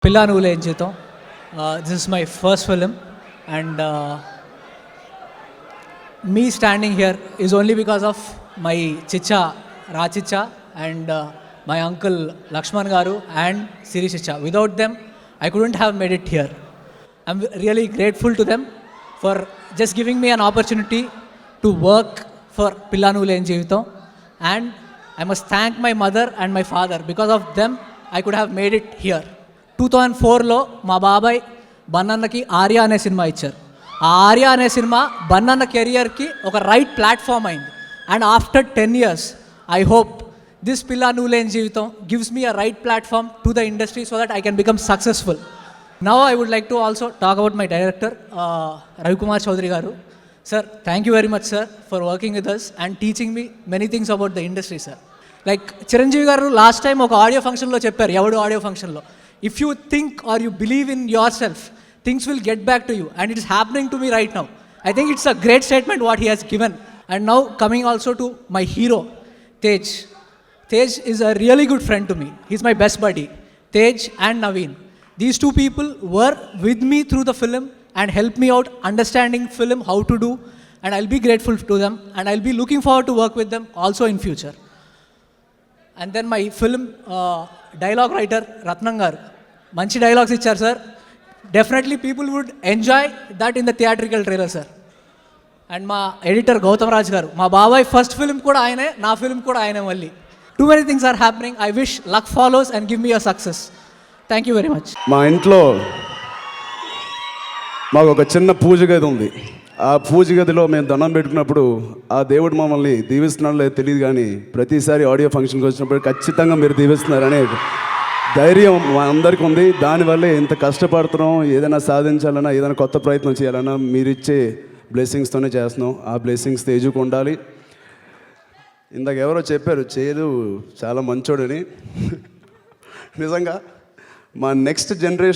Pilla Nuvule Em Cheetam. This is my first film, and me standing here is only because of my chicha, Rachicha, and my uncle Lakshman Garu and Siri Chicha. Without them, I couldn't have made it here. I'm really grateful to them for just giving me an opportunity to work for Pilla Nuvule Em Cheetam, and I must thank my mother and my father. Because of them, I could have made it here. 2004లో మా బాబాయ్ బన్నన్నకి ఆర్య అనే cinema ఇచ్చారు. ఆ ఆర్య అనే cinema బన్నన్న కెరియర్కి ఒక right platform అయింది. And after 10 years I hope this Pilla Nuvvule Em Jeevitham gives me a right platform to the industry so that I can become successful. Now I would like to also talk about my director Ravikumar Chowdary garu. Sir, thank you very much sir for working with us and teaching me many things about the industry sir. Like Chiranjeevi garu last time ఒక audio ఫంక్షన్లో చెప్పారు, ఎవడు audio ఫంక్షన్లో, if you think or you believe in yourself, things will get back to you, and it is happening to me right now. I think it's a great statement what he has given. And now coming also to my hero Tej. Tej is a really good friend to me. He's my best buddy. Tej and Naveen, these two people were with me through the film and helped me out understanding film, how to do, and I'll be grateful to them, and I'll be looking forward to work with them also in future. And then my film dialogue writer Ratnam garu మంచి dialogues ఇచ్చారు sir. Definitely people would enjoy that in the theatrical trailer sir. And మా editor Gautham Raj garu, మా బాబాయ్ first film కూడా ఆయనే, నా film కూడా ఆయనే. మళ్ళీ too many things are happening. I wish luck follows and give me a success. Thank you very much. మా ఇంట్లో మాకు ఒక చిన్న పూజ గది ఉంది. ఆ పూజ గదిలో మేము దండం పెట్టుకున్నప్పుడు ఆ దేవుడు మమ్మల్ని దీవిస్తున్నాడో లేదో తెలియదు, కానీ ప్రతిసారి ఆడియో ఫంక్షన్కి వచ్చినప్పుడు ఖచ్చితంగా మీరు దీవిస్తున్నారనే ధైర్యం మా అందరికీ ఉంది. దానివల్లే ఇంత కష్టపడుతున్నాం. ఏదైనా సాధించాలన్నా, ఏదైనా కొత్త ప్రయత్నం చేయాలన్నా మీరిచ్చే బ్లెస్సింగ్స్తోనే చేస్తున్నాం. ఆ బ్లెస్సింగ్స్ తేజుకు ఉండాలి. ఇందాక ఎవరో చెప్పారు చేదు చాలా మంచోడని. నిజంగా మా నెక్స్ట్ జనరేషన్